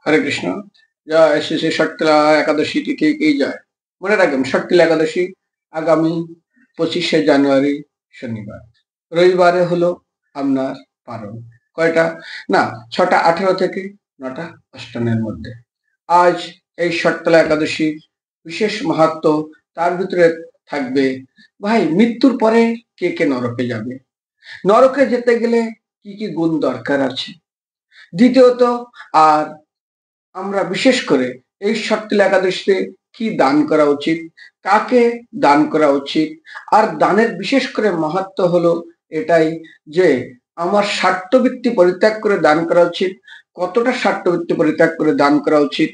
হরে কৃষ্ণ। জয় শ্রী শ্রী ষট্টিলা একাদশী তিথি কি জয়। মনে রাখবেন ষট্টিলা একাদশী আগামী 25শে জানুয়ারি শনিবার, রবিবারে হলো আপনার পারণ। কয়টা না, 6:18 থেকে 9:58 মধ্যে। আজ এই ষট্টিলা একাদশীর বিশেষ মাহাত্ম্য, তার ভিতরে থাকবে ভাই মৃত্যুর পরে কে কে নরকে যাবে, নরকে যেতে গেলে কি কি গুণ দরকার আছে। দ্বিতীয়ত, আর আমরা বিশেষ করে এই ষট্টিলা একাদশীতে কি দান করা উচিত, কাকে দান করা উচিত। আর দানের বিশেষ করে মাহাত্ম্য হলো এটাই যে আমার স্বার্থবৃত্তি পরিত্যাগ করে দান করা উচিত, কতটা স্বার্থবৃত্তি পরিত্যাগ করে দান করা উচিত।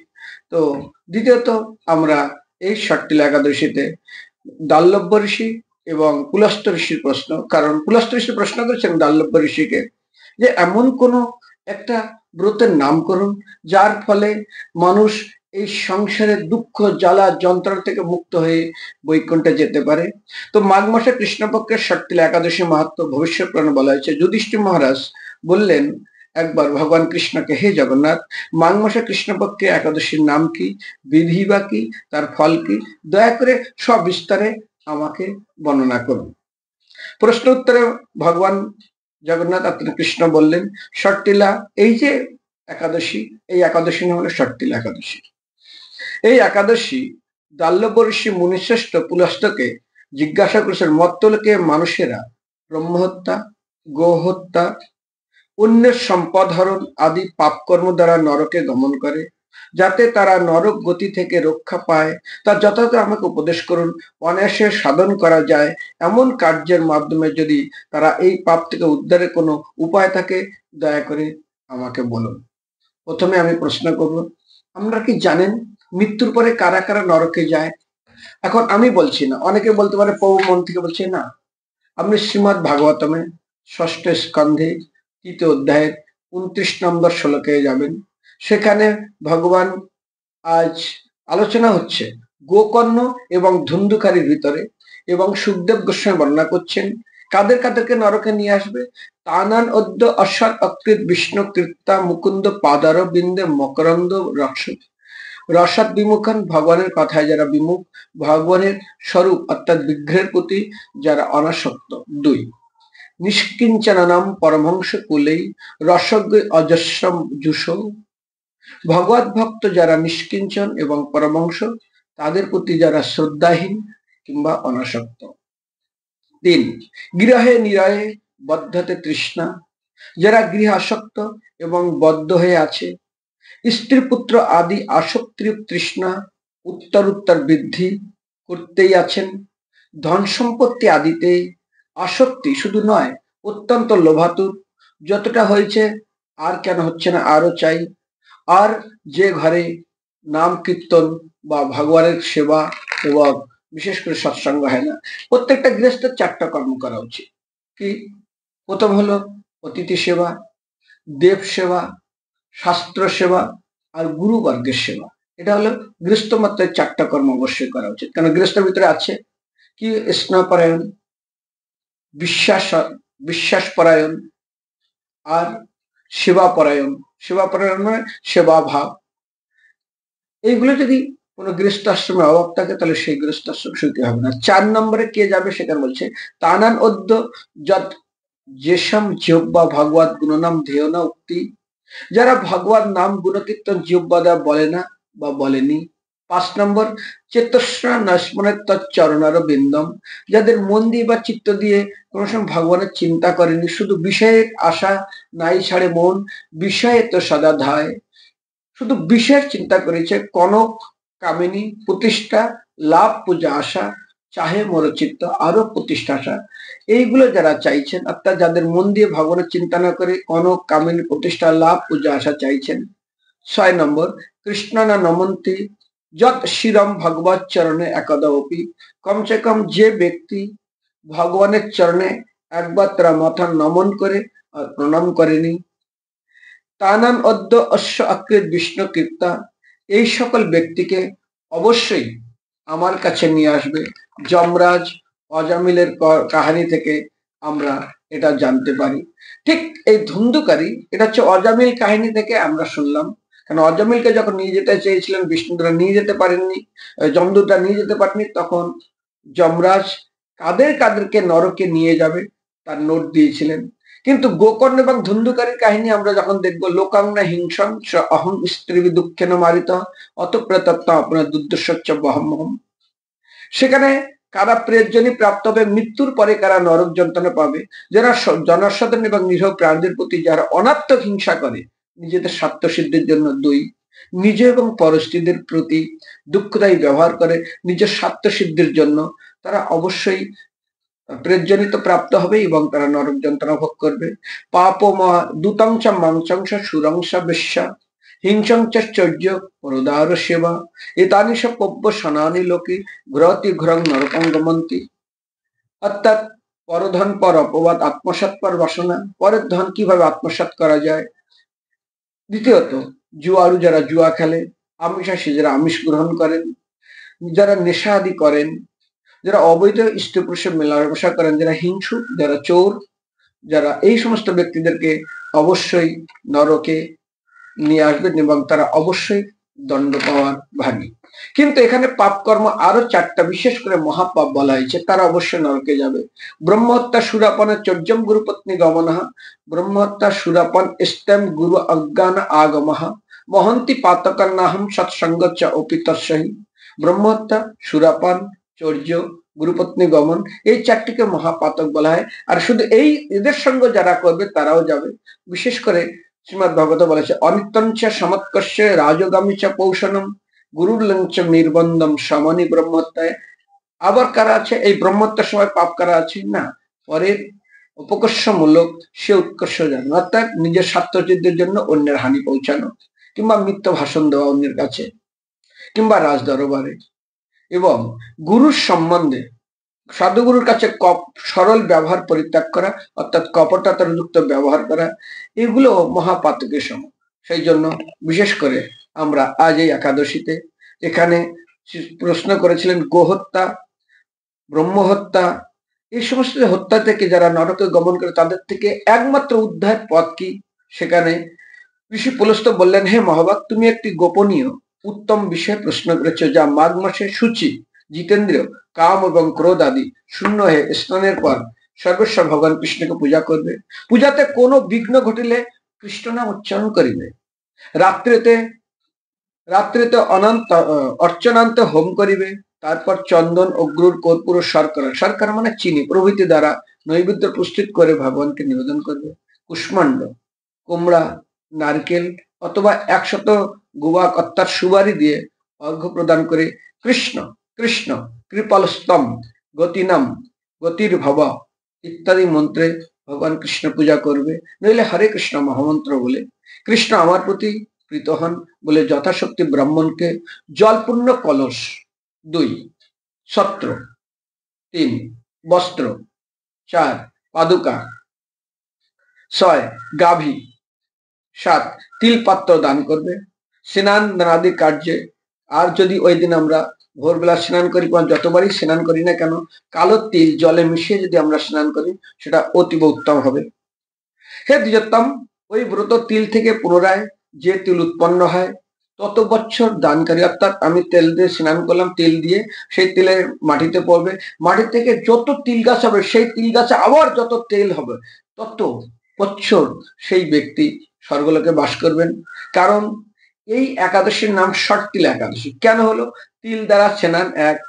তো দ্বিতীয়ত, আমরা এই ষট্টিলা একাদশীতে দাল্লভ্য ঋষি এবং পুলস্ত্য ঋষির প্রশ্ন, কারণ পুলস্ত্য ঋষি প্রশ্ন করেছেন দাল্লভ্য ঋষিকে যে এমন কোনো একটা ব্রতের নাম করুন যার ফলে মানুষ এই সংসারের দুঃখ জ্বালা যন্ত্রণা থেকে মুক্ত হয়ে বৈকুণ্ঠে যেতে পারে। তো মাঘ মাসে কৃষ্ণপক্ষের ষট্টিলা একাদশী মাহাত্ম্য ভবিষ্যৎ পুরাণে বলা হয়েছে। যুধিষ্ঠির মহারাজ বললেন একবার ভগবান কৃষ্ণকে, হে জগন্নাথ, মাঘ মাসে কৃষ্ণপক্ষে একাদশীর নাম কি, বিধি বা কি, তার ফল কি, দয়া করে সবিস্তারে আমাকে বর্ণনা করুন। প্রশ্ন উত্তরে ভগবান জগন্নাথ কৃষ্ণ বললেন, ষট্টিলা এই যে একাদশী, এই একাদশী নাম হলো ষট্টিলা একাদশী। এই একাদশী দাল্লভ্য ঋষি মুনিশ্রেষ্ঠ পুলস্ত্যকে জিজ্ঞাসা করেছেন, মর্ত্যলোকে মানুষেরা ব্রহ্মহত্যা, গোহত্যা, অন্যের সম্পদ হরণ আদি পাপকর্ম দ্বারা নরকে গমন করে, যাতে তারা নরক গতি থেকে রক্ষা পায় তা যথাযথ আমাকে উপদেশ করুন। অনায়াসে সাধন করা যায় এমন কার্যের মাধ্যমে যদি তারা এই পাপ থেকে উদ্ধারের কোনো উপায় থাকে, দয়া করে আমাকে বলুন। প্রথমে আমি প্রশ্ন করব, আপনারা কি জানেন মৃত্যুর পরে কারা কারা নরকে যায়? এখন আমি বলছি না, অনেকে বলতে পারে প্রভু মন থেকে বলছে, না, আপনি শ্রীমদ্ ভাগবতমে 6ষ্ঠ স্কন্ধে 3য় অধ্যায়ের 29 নম্বর শ্লোকে যাবেন। সেখানে ভগবান আজ আলোচনা হচ্ছে গোকর্ণ এবং ধুন্ধুকারীর ভিতরে, এবং সুখদেব গোস্বামী বর্ণনা করছেন কাদের কাদেরকে নরকে নিয়ে আসবে। তানান অদ্য অশ্বৎ অকৃত বিষ্ণু কীর্তা মুকুন্দ পাদার বিন্দে মকরন্দ রসদ বিমুখান, ভগবানের কথায় যারা বিমুখ, ভগবানের স্বরূপ অর্থাৎ বিগ্রহের প্রতি যারা অনাসক্ত। 2, নিষ্কিঞ্চনানাম পরমহংস কুলেই রসজ্ঞ অজস্রম জুষ, ভগবত ভক্ত যারা নিষ্কিঞ্চন এবং পরমহংস, তাদের প্রতি যারা শ্রদ্ধাহীন কিংবা অনাসক্ত। 3, গৃহে নিরয়ে বদ্ধতে তৃষ্ণা, যারা গৃহে আসক্ত এবং বদ্ধ হয়ে আছে, স্ত্রী পুত্র আদি আসক্তির তৃষ্ণা উত্তর উত্তর বৃদ্ধি করতেই আছেন, ধন সম্পত্তি আদিতে আসক্তি শুধু নয়, অত্যন্ত লোভাতুর, যতটা হয়েছে আর কেন হচ্ছে না, আরো চাই। আর যে ঘরে নাম কীর্তন বা ভগবানের সেবা এবং বিশেষ করে সৎসঙ্গ হয় না, প্রত্যেকটা গৃহস্থের 4টা কর্ম করা উচিত। কি? প্রথম হলো অতিথি সেবা, দেব সেবা, শাস্ত্র সেবা আর গুরুবর্গের সেবা। এটা হলো গৃহস্থ মাত্রায় 4টা কর্ম অবশ্যই করা উচিত। কারণ গৃহস্থের ভিতরে আছে কি, স্নেহপরায়ণ, বিশ্বাস পরায়ণ আর সেবা পরায়ণ। সেবা পরায়ণ মানে সেবা ভাব। এইগুলো যদি কোনো গৃহস্থ আশ্রমে অভাব থাকে, তাহলে সেই গৃহস্থ আশ্রম সুখী হবে না। 4 নম্বরে কে যাবে সেখানে বলছে, তানান অদ্য যত যেসম জিহ্বা ভগবত গুণনাম ধ্যেয় না উক্তি, যারা ভগবান নাম গুণকীর্তন জিহ্বা দ্বারা বলে না বা বলেনি। 5 নম্বর, চেতস্না নস্মনে তচ্চরণার বিন্দম, যাদের মন দিয়ে বা চিত্ত দিয়ে কোনো সময় ভগবানের চিন্তা করেনি, শুধু বিষয়ের আশা নাই ছাড়ে মন, বিষয়ে তো সদা ধায়, শুধু বিষয়ের চিন্তা করেছে, কনক কামিনী প্রতিষ্ঠা লাভ পূজা আশা, চাহে মোর চিত্ত আরো প্রতিষ্ঠা আশা। এইগুলো যারা চাইছেন, অর্থাৎ যাদের মন দিয়ে ভগবানের চিন্তা না করে কনক কামিনী প্রতিষ্ঠা লাভ পূজা আশা চাইছেন। 6 নম্বর, কৃষ্ণ না নমন্তি যত শিরম ভগবত চরণে একদা অপি, কমসে কম যে ব্যক্তি ভগবানের চরণে একবার তারা মাথা নমন করে আর প্রণাম করেনি। তানান অদ্য অশ্ব আকৃত বিষ্ণু কীর্তা, এই সকল ব্যক্তিকে অবশ্যই আমার কাছে নিয়ে আসবে। যমরাজ অজামিলের কাহিনী থেকে আমরা এটা জানতে পারি। ঠিক এই ধুন্ধুকারী, এটা হচ্ছে অজামিল কাহিনী থেকে আমরা শুনলাম। কারণ অজামিলকে যখন নিয়ে যেতে চেয়েছিলেন বিষ্ণুদূতরা নিয়ে যেতে পারেননি, যমদূতরা নিয়ে যেতে পারেননি, তখন যমরাজ কাদেরকে নরকে নিয়ে যাবে তার নোট দিয়েছিলেন। কিন্তু গোকর্ণ এবং ধুন্ধুকারীর কাহিনী আমরা যখন দেখবো, লোকাংনা হিংসং অহং স্ত্রী দুঃখেন মারিত অতপ্রেতত্ব আপনার দুর্দশচ্চ বহম, সেখানে কারা প্রেতজনী প্রাপ্ত হবে, মৃত্যুর পরে কারা নরক যন্ত্রণা পাবে, যারা জনসাধারণ এবং নিরীহ প্রাণীদের প্রতি যারা অনাত্মক হিংসা করে, নিজেদের স্বার্থ সিদ্ধির জন্য, দুই, নিজে এবং পরস্ত্রীদের প্রতি দুঃখদায়ী ব্যবহার করে নিজের স্বার্থ সিদ্ধির জন্য, তারা অবশ্যই প্রেতজনিত প্রাপ্ত হবে এবং তারা নরক যন্ত্রণা ভোগ করবে। পাপ দুতংশ মাংসংশ সুরংশ বেশ্যা হিংসংচর্য পরদার সেবা এতানি সব পব্য সনানি লোকে ঘ্রতি ঘ্রং নরকং গমন্তি। অর্থাৎ পরধন পর অপবাদ, আত্মসাৎ পর বাসনা, পরের ধন কিভাবে আত্মসাৎ করা যায়। দ্বিতীয়ত জুয়ারু যারা জুয়া খেলে, আমিষাশী যারা আমিষ গ্রহণ করেন, যারা নেশা আদি করেন, যারা অবৈধ স্ত্রী পুরুষের মেলামেশা করেন, যারা হিংসুক, যারা চোর, যারা এই সমস্ত ব্যক্তিদেরকে অবশ্যই নরকে নিয়ে আসবেন এবং তারা অবশ্যই দণ্ড পাওয়ার ভাগী। কিন্তু এখানে পাপ কর্ম আরো চারটা বিশেষ করে মহাপাপ বলা হয়েছে, তারা অবশ্যই নরকে যাবে। ব্রহ্মহত্যা সুরাপন চর্যম গুরুপত্নী গমনঃ, ব্রহ্মহত্যা সুরাপন ইস্তম গুরু অজ্ঞান আগমঃ মহন্তি পাতকান্নাহম সৎসঙ্গচ্চ অপিতস্যহি। ব্রহ্মহত্যা, সুরাপান, চর্য, গুরুপত্নী গমন, এই চারটিকে মহাপাতক বলা হয়। আর শুধু এদের সঙ্গ যারা করবে তারাও যাবে। বিশেষ করে শ্রীমদ ভাগবত বলেছে অনিত্যঞ্চ সমৎকর্ষ রাজগামী চ পৌষণম গুরুলঞ্চ নির্বন্ধম সমনি ব্রহ্মহত্যায়। আবার কারা আছে এই ব্রহ্মহত্যার সময় পাপ কারা আছে না, পরের উপকর্ষমূলক সে উৎকর্ষ জানো, অর্থাৎ নিজের স্বার্থসিদ্ধির জন্য অন্যের হানি পৌঁছানো, কিংবা মিথ্যা ভাষণ দেওয়া অন্যের কাছে, কিংবা রাজ দরবারে, এবং গুরুর সম্বন্ধে সাধুগুরুর কাছে সরল ব্যবহার পরিত্যাগ করা, অর্থাৎ কপটতার যুক্ত ব্যবহার করা, এগুলো মহাপাতকের সম। সেই জন্য বিশেষ করে আমরা আজ এই একাদশীতে এখানে প্রশ্ন করেছিলেন গোহত্যা, ব্রহ্মহত্যা, এই সমস্ত হত্যা থেকে যারা নরকে গমন করে তাদের থেকে একমাত্র উদ্ধার পথ কি, সেখানে ঋষি পুলস্ত বললেন, হে মহাভাগ, তুমি একটি গোপনীয় উত্তম বিষয়ে প্রশ্ন করেছ, যা মাঘ মাসে সূচি জিতেন্দ্রীয় কাম এবং ক্রোধ আদি শূন্য হয়ে স্নানের পর সর্বস্ব ভগবান কৃষ্ণকে পূজা করবে। পূজাতে কোনো বিঘ্ন ঘটিলে কৃষ্ণ নাম উচ্চারণ করিবে। রাত্রিতে অনন্ত অর্চনান্ত হোম করিবে। তারপর চন্দন, অগ্রুর, কর্পূর, শর্করা, শর্করা মানে চিনি প্রভৃতি দ্বারা নৈবেদ্য প্রস্তুত করে ভগবানকে নিবেদন করবে। কুষ্মাণ্ড, কুমড়া, নারকেল অথবা 100 গুয়া কত্তার সুবারি দিয়ে অর্ঘ্য প্রদান করে কৃষ্ণ কৃষ্ণ কৃপালস্তম গতিনাম গতির ভব ইত্যাদি মন্ত্রে ভগবান কৃষ্ণ পূজা করবে। নইলে হরে কৃষ্ণ মহামন্ত্র বলে কৃষ্ণ আমার প্রতি প্রীত হন বলে যথাশক্তি ব্রাহ্মণকে জলপূর্ণ কলস, 2 ছত্র, 3 বস্ত্র, 4 পাদুকা, 6 গাভী, 7 তিল পাত্র দান করবে। স্নান দানাদি কার্যে, আর যদি ওই দিন আমরা ভোরবেলা স্নান করি, যতবারই স্নান করি না কেন, কালো তিল জলে মিশিয়ে যদি আমরা স্নান করি সেটা অতীব উত্তম হবে। হে দ্বিজোত্তম, ওই ব্রত তিল থেকে পুনরায় যে তিল উৎপন্ন হয় তত বছর দানকারী, অর্থাৎ আমি তেল দিয়ে স্নান করলাম, তিল দিয়ে সেই তেলের মাটিতে পড়বে, মাটি থেকে যত তিল গাছ হবে সেই তিল গাছে আবার যত তেল হবে তত বছর সেই ব্যক্তি স্বর্গলোকে বাস করবেন। কারণ এই একাদশীর নাম ষটতিল একাদশী। কেন হলো? তিল দ্বারা স্নান 1,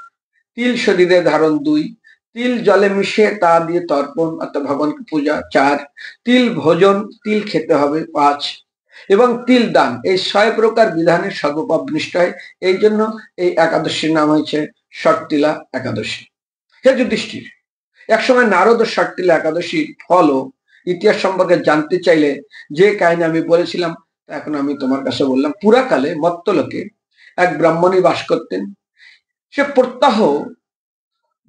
তিল শরীরে ধারণ 2, তিল জলে মিশিয়ে তা দিয়ে তর্পণ অর্থাৎ ভগবানকে পূজা 4, তিল ভোজন, তিল খেতে হবে 5, এবং তিল দান, এই 6 প্রকার বিধানে সর্বপাপ বিনষ্ট হয়। এই জন্য এই একাদশীর নাম হয়েছে ষটতিলা একাদশী। হে যুধিষ্ঠির, একসময় নারদ ষটতিলা একাদশীর ফল ও ইতিহাস সম্পর্কে জানতে চাইলে যে কাহিনী আমি বলেছিলাম তা এখন আমি তোমার কাছে বললাম। পুরাকালে মত্তলোকে এক ব্রাহ্মণী বাস করতেন। সে প্রত্যহ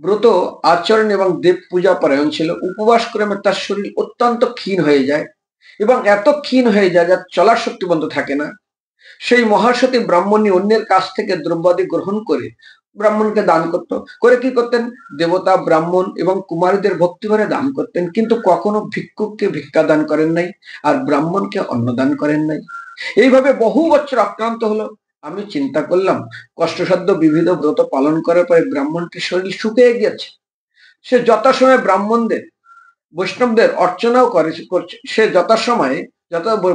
ব্রত আচরণ এবং দেব পূজা পরায়ণ ছিল। উপবাস ক্রমে তার শরীর অত্যন্ত ক্ষীণ হয়ে যায় এবং এত ক্ষীণ হয়ে যায় যার চলার শক্তি বন্ধ থাকে না। সেই মহাসতী ব্রাহ্মণী অন্যের কাছ থেকে দ্রব্যাদি গ্রহণ করে ব্রাহ্মণকে দান করত। করে কি করতেন? দেবতা, ব্রাহ্মণ এবং কুমারীদের ভক্তি করে দান করতেন, কিন্তু কখনো ভিক্ষুককে ভিক্ষা দান করেন নাই আর ব্রাহ্মণকে অন্ন দান করেন নাই। এইভাবে বহু বছর আক্রান্ত হলো। আমি চিন্তা করলাম, কষ্টসাধ্য বিবিধ ব্রত পালন করার পরে ব্রাহ্মণটির শরীর শুকিয়ে গিয়েছে। সে যথাসময়ে ব্রাহ্মণদের বৈষ্ণবদের অর্চনাও করছে, সে যথাসময়ে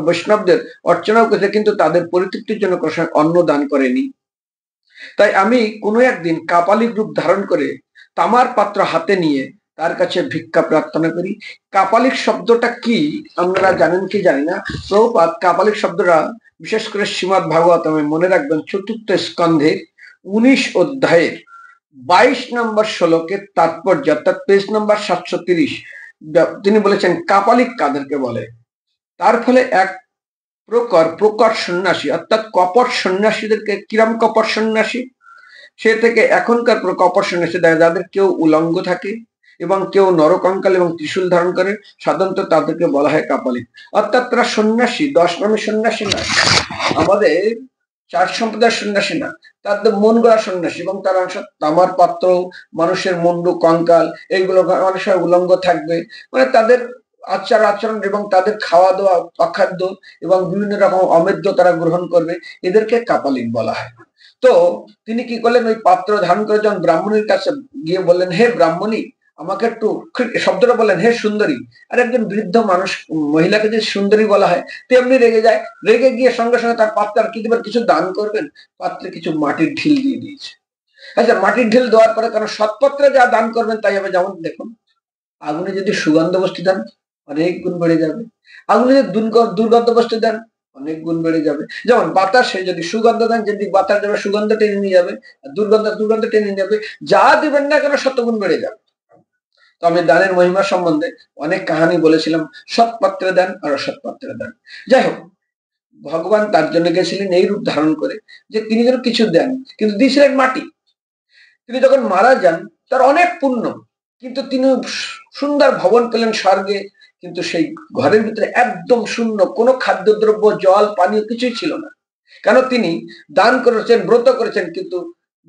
বৈষ্ণবদের অর্চনাও করেছে, কিন্তু তাদের পরিতৃপ্তির জন্য অন্ন দান করেনি। তাই আমি কোনো একদিন কাপালিক রূপ ধারণ করে তামার পাত্র হাতে নিয়ে তার কাছে ভিক্ষা প্রার্থনা করি। কাপালিক শব্দটা কি আপনারা জানেন কি জানি না। প্রভুপাদ কাপালিক শব্দটা বিশেষ করে শ্রীমদ্ ভাগবতমে মনে রাখবেন, চতুর্থ স্কন্ধের 19 অধ্যায়ের 22 নম্বর শ্লোকের তাৎপর্য, অর্থাৎ পেজ নম্বর 730, তিনি বলেছেন কাপালিক কাদেরকে বলে। তার ফলে এক প্রকট সন্ন্যাসী, অর্থাৎ কপট সন্ন্যাসীদেরকে, কিরম কপট সন্ন্যাসী, সে থেকে এখনকার কপট সন্ন্যাসী দেখা, যাদের কেউ উলঙ্গ থাকে এবং কেউ নরকঙ্কাল এবং ত্রিশূল ধারণ করে, সাধারণত তাদেরকে বলা হয় কাপালিক। অর্থাৎ তারা সন্ন্যাসী, 10 নামে সন্ন্যাসী না, আমাদের 4 সম্প্রদায়ের সন্ন্যাসী না, তাদের মন গড়া সন্ন্যাসী। এবং তারা তামার পাত্র, মানুষের মুন্ডু কঙ্কাল এইগুলো, অনেক সময় উলঙ্গ থাকবে, মানে তাদের আচার আচরণ এবং তাদের খাওয়া দাওয়া অখাদ্য এবং বিভিন্ন রকম অমেদ্য তারা গ্রহণ করবে, এদেরকে কাপালিক বলা হয়। তো তিনি কি করলেন, ওই পাত্র ধারণ করে যখন ব্রাহ্মণীর কাছে গিয়ে বললেন, হে ব্রাহ্মণী, আমাকে একটু, শব্দটা বললেন হে সুন্দরী। আর একজন বৃদ্ধ মানুষ, মহিলাকে যে সুন্দরী বলা হয়, তেমনি রেগে যায়। রেগে গিয়ে সঙ্গে সঙ্গে তার পাত্রে আর কি দেবেন, কিছু দান করবেন, পাত্রে কিছু মাটির ঢিল দিয়ে দিয়েছে। আচ্ছা, মাটির ঢিল দেওয়ার পরে, কারণ সৎপত্রে যা দান করবেন তাই হবে। যেমন দেখুন, আগুনে যদি সুগন্ধ বস্তু দেন, অনেক গুণ বেড়ে যাবে। আগুনে যদি দুর্গন্ধ বস্তু দেন, অনেক গুণ বেড়ে যাবে। যেমন বাতাসে যদি সুগন্ধ দেন, যদি বাতাস যাবে সুগন্ধ টেনে নিয়ে যাবে, আর দুর্গন্ধ টেনে নিয়ে যাবে। যা দিবেন না কেন শতগুণ বেড়ে যাবে। তো আমি দানের মহিমা সম্বন্ধে অনেক কাহানি বলেছিলাম, সৎ পাত্রে দেন আর অসৎ পাত্রে দেন। যাই হোক, ভগবান তার জন্য গেছিলেন এই রূপ ধারণ করে যে তিনি যেন কিছু দেন, কিন্তু দিয়েছিলেন মাটি। তিনি যখন মারা যান, তার অনেক পুণ্য, কিন্তু তিনি সুন্দর ভবন পেলেন স্বর্গে, কিন্তু সেই ঘরের ভিতরে একদম শূন্য, কোনো খাদ্যদ্রব্য, জল, পানীয় কিছুই ছিল না। কেন, তিনি দান করেছেন, ব্রত করেছেন, কিন্তু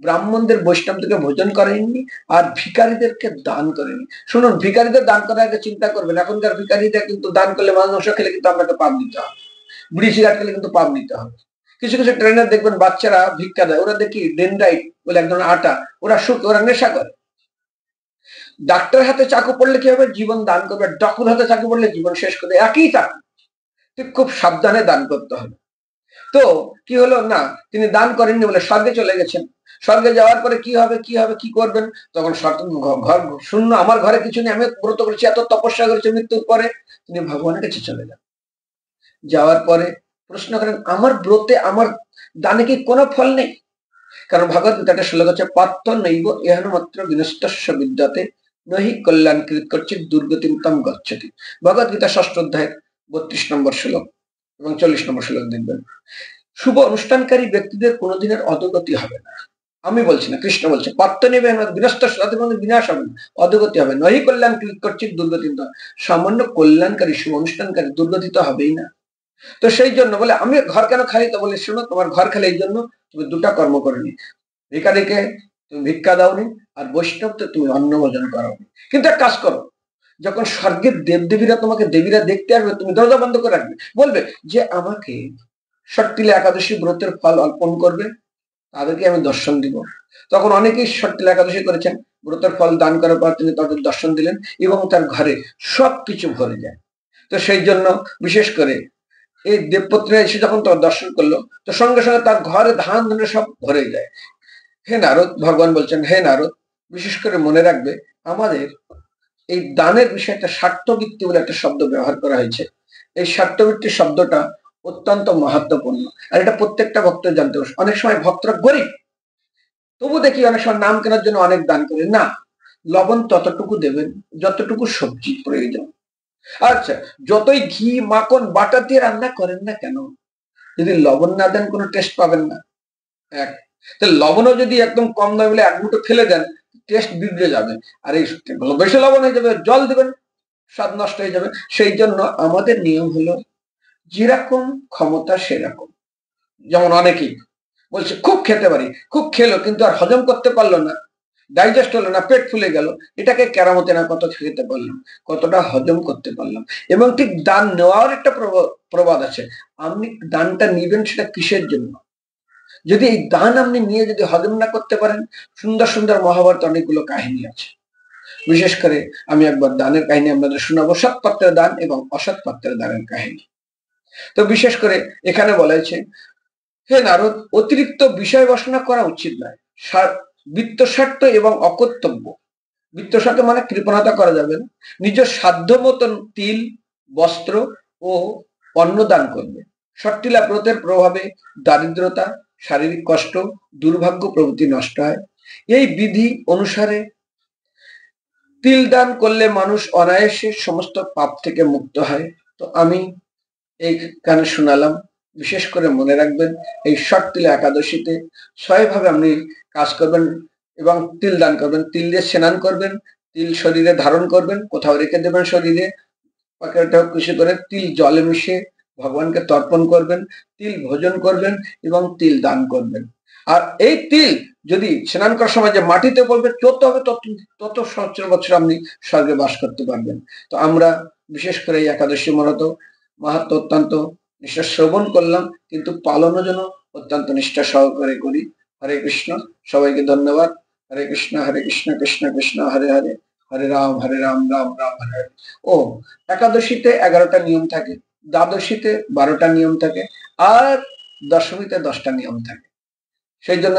ব্রাহ্মণদের, বৈষ্ণবদেরকে ভোজন করেননি, আর ভিখারীদেরকে দান করেনি। শুনুন, ভিখারীদের দান করার আগে চিন্তা করবেন, এখনকার ভিখারীদের কিন্তু দান করলে, মাংস খেলে কিন্তু আপনাকে পাপ দিতে হবে, বিড়ি সিগারেট খেলে কিন্তু পাপ নিতে হবে। কিছু কিছু ট্রেনে দেখবেন বাচ্চারা ভিক্ষা দেয়, ওরা দেখি ডেনড্রাইট বলে এক ধরনের আটা, ওরা নেশা করে। ডাক্তার হাতে চাকু পড়লে কি হবে, জীবন দান করবে। ডাকুর হাতে চাকু পড়লে জীবন শেষ করবে, একই চাকু, খুব সাবধানে দান করতে হবে। তো কি হলো না, তিনি দান করেননি বলে স্বর্গে চলে গেছেন। স্বর্গে যাওয়ার পরে কি হবে কি করবেন, তখন ঘর শূন্য, আমার ঘরে কিছু নেই, আমি ব্রত করেছি, এত তপস্যা করেছি, মৃত্যুর পরে তিনি ভগবানের কাছে চলে যান। যাওয়ার পরে প্রশ্ন করেন, আমার ব্রতে, আমার দানে কি কোনো ফল নেই? কারণ ভগবত গীতাটা শ্লোক হচ্ছে, পার্থ নৈব এহন মাত্র বিনষ্টস্য বিদ্যাতে নহি কল্যাণ কৃত করছে দুর্গতিম তম গচ্ছতি। ভগবত গীতা 6ষ্ঠ অধ্যায় 32 নম্বর শ্লোক এবং 40 নম্বর শ্লোক দেখবেন। শুভ অনুষ্ঠানকারী ব্যক্তিদের কোনোদিনের অধোগতি হবে না। আমি বলছি না, কৃষ্ণ বলছে, পার্থ নেবে বিনষ্ট, তাদের মধ্যে বিনাশ হবে না, অধোগতি হবে। নহি কল্যাণ কৃত করছে দুর্গতি, সামান্য কল্যাণকারী, শুভ অনুষ্ঠানকারী দুর্গতি তো হবেই না। তো সেই জন্য বলে, আমি ঘর কেন খালি, তো বলে, শোনো, তোমার ঘর খালি এই জন্য তুমি 2টা কর্ম করনি, ভিখারিকে তুমি ভিক্ষা দাওনি, আর বৈষ্ণবকে তুমি অন্ন ভোজন করাওনি। কিন্তু এক কাজ করো, যখন স্বর্গের দেবদেবীরা তোমাকে, দেবীরা দেখতে আসবে, তুমি দরজা বন্ধ করে রাখবে, বলবে যে আমাকে ষট্টিলা একাদশী ব্রতের ফল অর্পণ করবে, তাদেরকে আমি দর্শন দিব। তখন অনেকেই ষট্টিলা একাদশী করেছেন, ব্রতের ফল দান করার পর তিনি তাদের দর্শন দিলেন এবং তার ঘরে সবকিছু ভরে যায়। তো সেই জন্য বিশেষ করে এই দেবপুত্ররা এসে যখন তার দর্শন করলো, তো সঙ্গে সঙ্গে তার ঘরে ধান ধরে সব ভরে যায়। হে নারদ, ভগবান বলছেন, হে নারদ, বিশেষ করে মনে রাখবে, আমাদের এই দানের বিষয়টা স্বার্থবৃত্তি বলে একটা শব্দ ব্যবহার করা হয়েছে। এই স্বার্থবৃত্তি শব্দটা অত্যন্ত মাহাত্ম্যপূর্ণ, আর এটা প্রত্যেকটা ভক্ত জানতে হবে। অনেক সময় ভক্তরা গরিব, তবু দেখি অনেক সময় নাম কেনার জন্য অনেক দান করে। না, লবণ ততটুকু দেবেন যতটুকু সবজি প্রয়োজন। আচ্ছা, যতই ঘি, মাখন, বাটার দিয়ে রান্না করেন না কেন, যদি লবণ না দেন কোনো টেস্ট পাবেন না। এক, লবণও যদি একদম কম দামে বলে 1 মুঠো ফেলে দেন, টেস্ট বিগড়ে যাবে। আর এই বেশি লবণ হয়ে যাবে, জল দিবেন, স্বাদ নষ্ট হয়ে যাবে। সেই জন্য আমাদের নিয়ম হলো, যেরকম ক্ষমতা সেরকম। যেমন অনেকেই বলছে খুব খেতে পারি, খুব খেলো কিন্তু আর হজম করতে পারলো না, ডাইজেস্ট হলো না, পেট ফুলে গেল, এটাকে কেরামতে না কত খেতে পারলাম, কতটা হজম করতে পারলাম। এবং ঠিক দান নেওয়ার একটা প্রবাদ আছে, আপনি দানটা নিবেন সেটা কিসের জন্য? যদি এই দান আপনি নিয়ে যদি হজম না করতে পারেন, সুন্দর সুন্দর মহাভারত অনেকগুলো কাহিনী আছে। বিশেষ করে আমি একবার দানের কাহিনী আপনাদের শোনাবো, সৎ পাত্রের দান এবং অসৎ পাত্রের দানের কাহিনী। তো বিশেষ করে এখানে বলা হয়েছে, হে নারদ, অতিরিক্ত বিষয় বাসনা করা উচিত নয়। বৃত্তস্বার্থ এবং অকর্তব্য, বৃত্তস্বার্থ মানে কৃপণতা করা যাবে না। নিজের সাধ্য মতন তিল, বস্ত্র ও অন্ন দান করবে। ষট্টিলা ব্রতের প্রভাবে দারিদ্রতা, শারীরিক কষ্ট, দুর্ভাগ্য প্রভৃতি নষ্ট হয়। এই বিধি অনুসারে তিল দান করলে মানুষ অনায়াসে সমস্ত পাপ থেকে মুক্ত হয়। তো আমি এইখানে শোনালাম। বিশেষ করে মনে রাখবেন, এই ষট্টিলা একাদশীতে ছয়ভাবে আপনি কাজ করবেন এবং তিল দান করবেন। তিল দিয়ে স্নান করবেন, তিল শরীরে ধারণ করবেন, কোথাও রেখে দেবেন শরীরে, পকেটে কিছু করে তিল জলে মিশিয়ে ভগবানকে তর্পণ করবেন, তিল ভোজন করবেন এবং তিল দান করবেন। আর এই তিল যদি স্নান করার সময় যে মাটিতে পড়বে, যত হবে তত সহস্র বছর আপনি স্বর্গে বাস করতে পারবেন। তো আমরা বিশেষ করে এই একাদশী মূলত মাহাত্ম্য অত্যন্ত নিষ্ঠা শ্রবণ করলাম, কিন্তু পালনও যেন অত্যন্ত নিষ্ঠা সহকারে করি। হরে কৃষ্ণ, সবাইকে ধন্যবাদ। হরে কৃষ্ণ কৃষ্ণ কৃষ্ণ হরে হরে, হরে রাম রাম রাম হরে হরে। ও একাদশীতে 11টা নিয়ম থাকে, দ্বাদশীতে 12টা নিয়ম থাকে, আর দশমীতে 10টা নিয়ম থাকে। সেই জন্য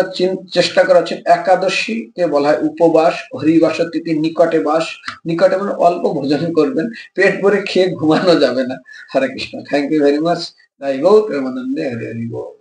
চেষ্টা করা উচিত। একাদশীকে বলা হয় উপবাস, হরিবাস তিথি, নিকটে বাস। নিকটে মানে অল্প ভোজন করবেন, পেট ভরে খেয়ে ঘুমানো যাবে না। Hare Krishna, thank you very much. জয় গৌর প্রেমানন্দে, হরে হরি বল।